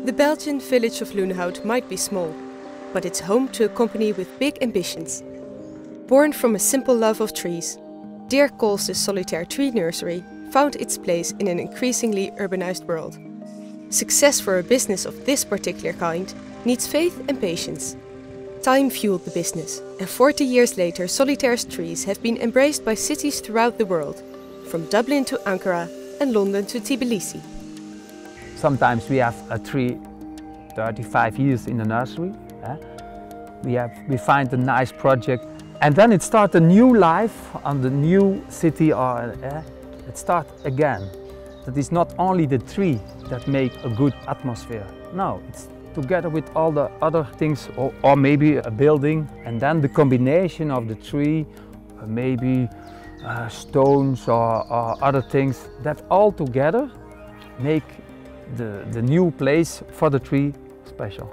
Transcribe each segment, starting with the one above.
The Belgian village of Loenhout might be small, but it's home to a company with big ambitions. Born from a simple love of trees, Dirk Kool's Solitair tree nursery found its place in an increasingly urbanized world. Success for a business of this particular kind needs faith and patience. Time fueled the business, and 40 years later Solitair's trees have been embraced by cities throughout the world, from Dublin to Ankara and London to Tbilisi. Sometimes we have a tree 35 years in the nursery. We find a nice project, and then it starts a new life on the new city, or it starts again. That is not only the tree that make a good atmosphere. No, it's together with all the other things, or maybe a building, and then the combination of the tree, maybe stones or other things, that all together make the new place for the tree special.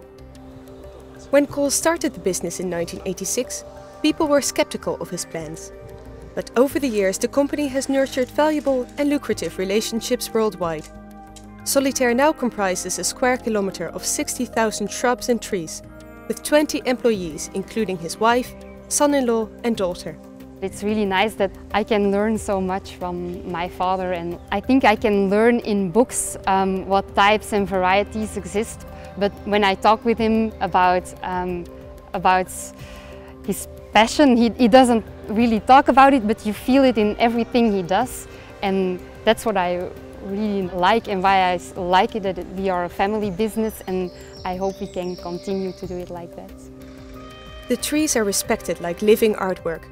When Kool started the business in 1986, people were skeptical of his plans. But over the years the company has nurtured valuable and lucrative relationships worldwide. Solitair now comprises a square kilometre of 60,000 shrubs and trees, with 20 employees including his wife, son-in-law and daughter. It's really nice that I can learn so much from my father, and I think I can learn in books what types and varieties exist. But when I talk with him about his passion, he doesn't really talk about it, but you feel it in everything he does, and that's what I really like and why I like it, that we are a family business, and I hope we can continue to do it like that. The trees are respected like living artwork.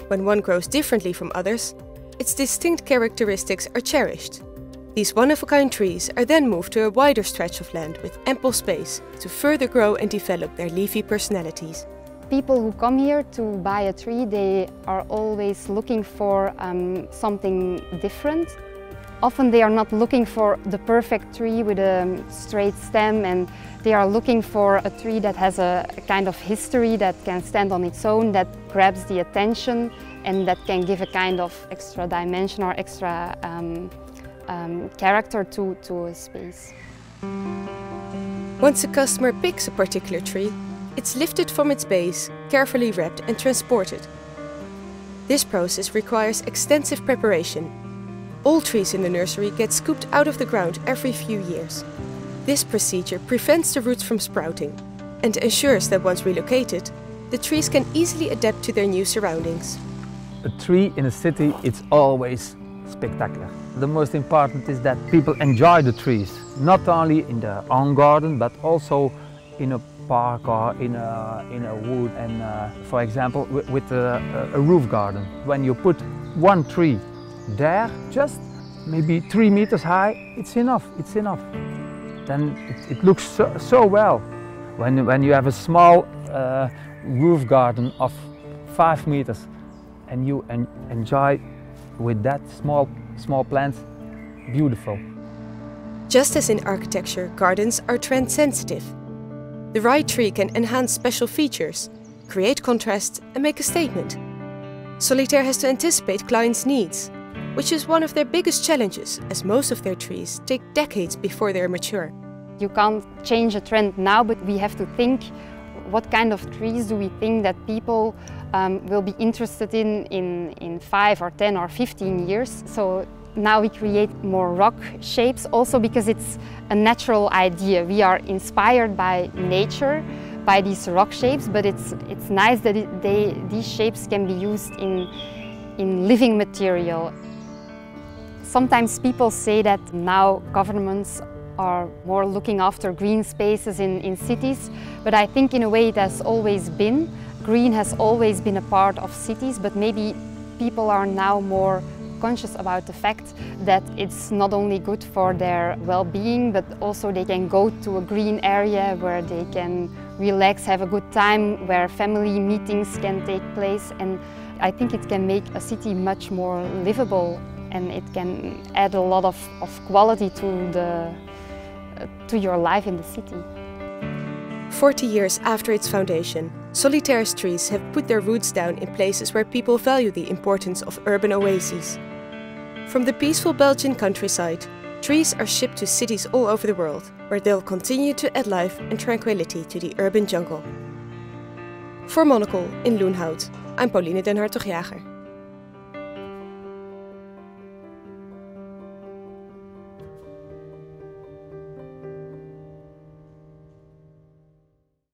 When one grows differently from others, its distinct characteristics are cherished. These one-of-a-kind trees are then moved to a wider stretch of land with ample space to further grow and develop their leafy personalities. People who come here to buy a tree, they are always looking for something different. Often they are not looking for the perfect tree with a straight stem, and they are looking for a tree that has a kind of history, that can stand on its own, that grabs the attention, and that can give a kind of extra dimension or extra character to a space. Once a customer picks a particular tree, it's lifted from its base, carefully wrapped and transported. This process requires extensive preparation. All trees in the nursery get scooped out of the ground every few years. This procedure prevents the roots from sprouting and ensures that once relocated, the trees can easily adapt to their new surroundings. A tree in a city, it's always spectacular. The most important is that people enjoy the trees, not only in their own garden, but also in a park or in a wood, and for example with a roof garden. When you put one tree there, just maybe 3 meters high, it's enough. Then it looks so well. When you have a small roof garden of 5 meters and you enjoy with that small plants, beautiful. Just as in architecture, gardens are trend sensitive. The right tree can enhance special features, create contrast and make a statement. Solitair has to anticipate clients' needs, which is one of their biggest challenges, as most of their trees take decades before they are mature. You can't change a trend now, but we have to think what kind of trees do we think that people will be interested in 5 or 10 or 15 years. So now we create more rock shapes, also because it's a natural idea. We are inspired by nature, by these rock shapes, but it's nice that these shapes can be used in living material. Sometimes people say that now governments are more looking after green spaces in cities, but I think in a way it has always been. Green has always been a part of cities, but maybe people are now more conscious about the fact that it's not only good for their well-being, but also they can go to a green area where they can relax, have a good time, where family meetings can take place, and I think it can make a city much more livable, and it can add a lot of quality to your life in the city. 40 years after its foundation, Solitair's trees have put their roots down in places where people value the importance of urban oases. From the peaceful Belgian countryside Trees are shipped to cities all over the world, where they'll continue to add life and tranquility to the urban jungle. For Monocle in Loenhout, I'm Pauline den Hartog-Jager.